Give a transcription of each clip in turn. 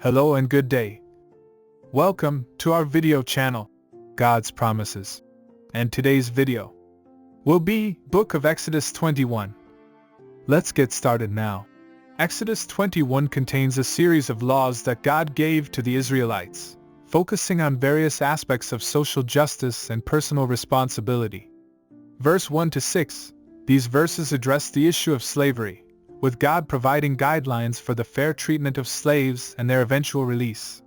Hello and good day. Welcome to our video channel, God's Promises. And today's video will be Book of Exodus 21. Let's get started now. Exodus 21 contains a series of laws that God gave to the Israelites, focusing on various aspects of social justice and personal responsibility. Verse 1 to 6, these verses address the issue of slavery, with God providing guidelines for the fair treatment of slaves and their eventual release.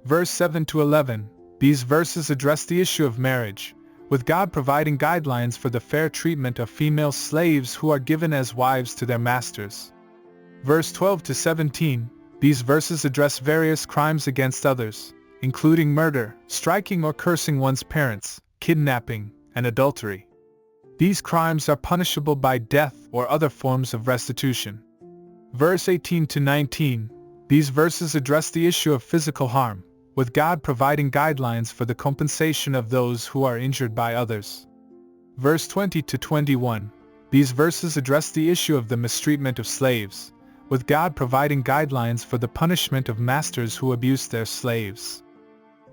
Verse 7 to 11, these verses address the issue of marriage, with God providing guidelines for the fair treatment of female slaves who are given as wives to their masters. Verse 12 to 17, these verses address various crimes against others, including murder, striking or cursing one's parents, kidnapping, and adultery. These crimes are punishable by death or other forms of restitution. Verse 18 to 19, these verses address the issue of physical harm, with God providing guidelines for the compensation of those who are injured by others. Verse 20 to 21, these verses address the issue of the mistreatment of slaves, with God providing guidelines for the punishment of masters who abuse their slaves.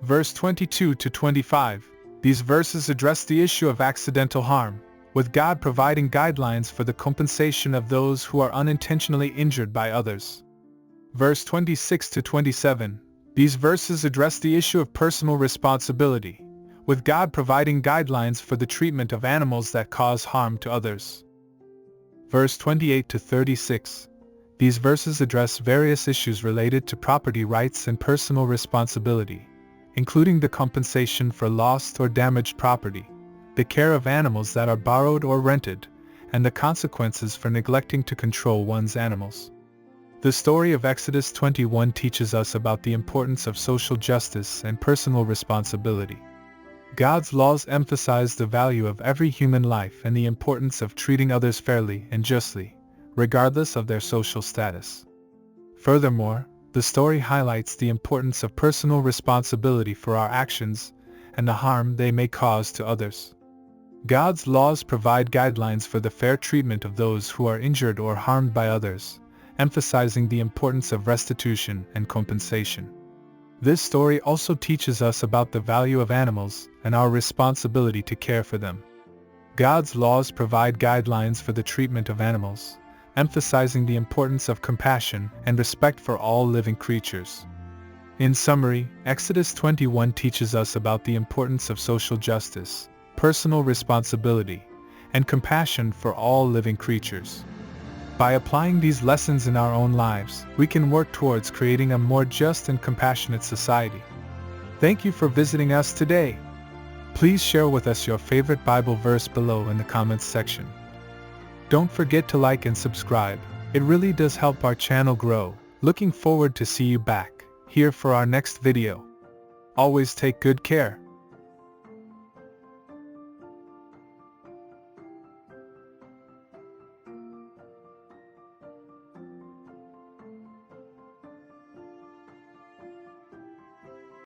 Verse 22 to 25, these verses address the issue of accidental harm, with God providing guidelines for the compensation of those who are unintentionally injured by others. Verse 26 to 27, these verses address the issue of personal responsibility, with God providing guidelines for the treatment of animals that cause harm to others. Verse 28 to 36, these verses address various issues related to property rights and personal responsibility, including the compensation for lost or damaged property, the care of animals that are borrowed or rented, and the consequences for neglecting to control one's animals. The story of Exodus 21 teaches us about the importance of social justice and personal responsibility. God's laws emphasize the value of every human life and the importance of treating others fairly and justly, regardless of their social status. Furthermore, the story highlights the importance of personal responsibility for our actions and the harm they may cause to others. God's laws provide guidelines for the fair treatment of those who are injured or harmed by others, emphasizing the importance of restitution and compensation. This story also teaches us about the value of animals and our responsibility to care for them. God's laws provide guidelines for the treatment of animals, emphasizing the importance of compassion and respect for all living creatures. In summary, Exodus 21 teaches us about the importance of social justice, personal responsibility, and compassion for all living creatures. By applying these lessons in our own lives, we can work towards creating a more just and compassionate society. Thank you for visiting us today. Please share with us your favorite Bible verse below in the comments section. Don't forget to like and subscribe. It really does help our channel grow. Looking forward to see you back here for our next video. Always take good care.